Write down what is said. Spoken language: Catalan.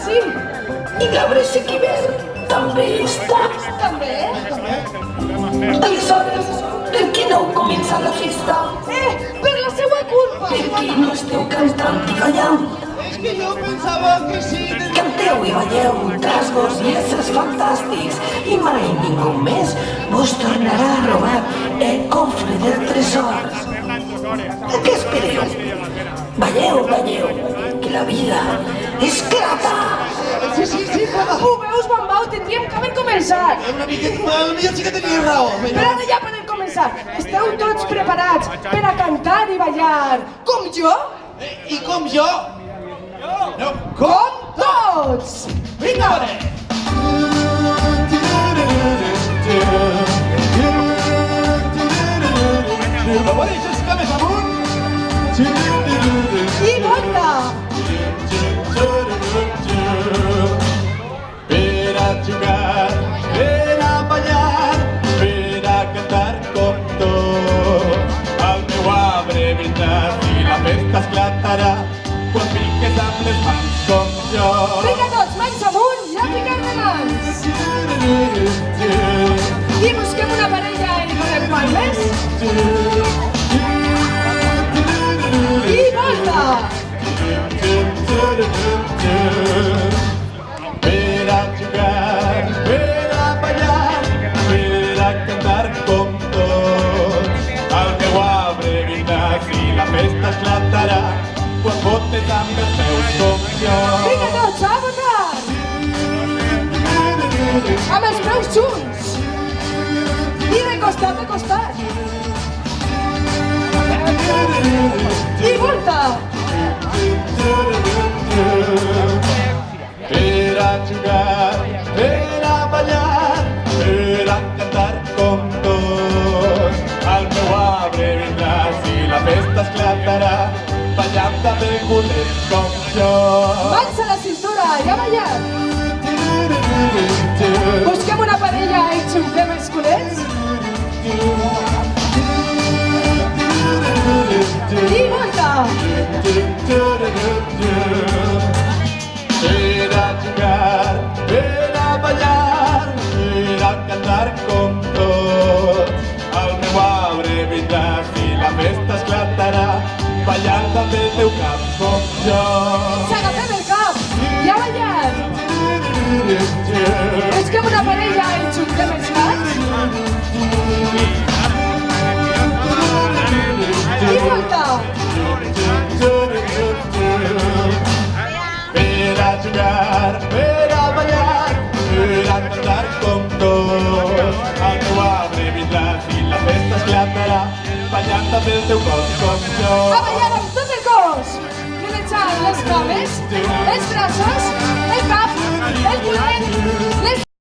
sí. I l'arbre sequivert també està. També? Aleshores, per què no comença la festa? Per la seva culpa. Per què no esteu cantant i ballant? És que jo pensava que sí. Canteu i balleu, trasgos i éssers fantàstics, i mai ningú més vos tornarà a robar el cofre del tresor. A què espereu? Balleu, balleu, que la vida esclata! Sí, però... Ho veus, Bambau? Tindríem que haver començat. Una mica... Potser sí que tenia raó. Però ara ja podem començar. Esteu tots preparats per a cantar i ballar. Com jo? I com jo? No. Com tots! Vinga, va! No deixes cames amunt! I volta! Per a jugar, per a ballar, per a cantar com tots. El meu arbre vindràs i la festa esclatarà quan piques amb les mans com jo. Vinga tots, mans amunt, ja fiquem de mans! I busquem una parella i donem palmes. I volta! Per a jugar, per a ballar, per a cantar com tots. El meu arbre vindràs i la festa esclatarà quan botes amb els peus com jo. Vinga tots, a votar! Amb els peus junts! I de costat a costat! I volta! Per a jugar, per a ballar, per a cantar com tots. El meu arbre vindràs i la festa esclatarà ballant també culers com jo. Mans a la cintura i a ballar! Busquem una parella i xumpem els culets. I volta! Per a jugar, per a ballar, per a cantar com tots. El meu arbre vindràs i la festa esclatarà ballant amb el teu cap com jo. S'agafem el cap i a ballar! Busquem una parella i xumpem els caps. I volta! Per a jugar, per a ballar, per a cantar com tots. El meu arbre vindràs i la festa esclatarà ballant amb el teu cos com jo. A ballar amb tot el cos! Planejant les cames, els braços, el cap, el culet, les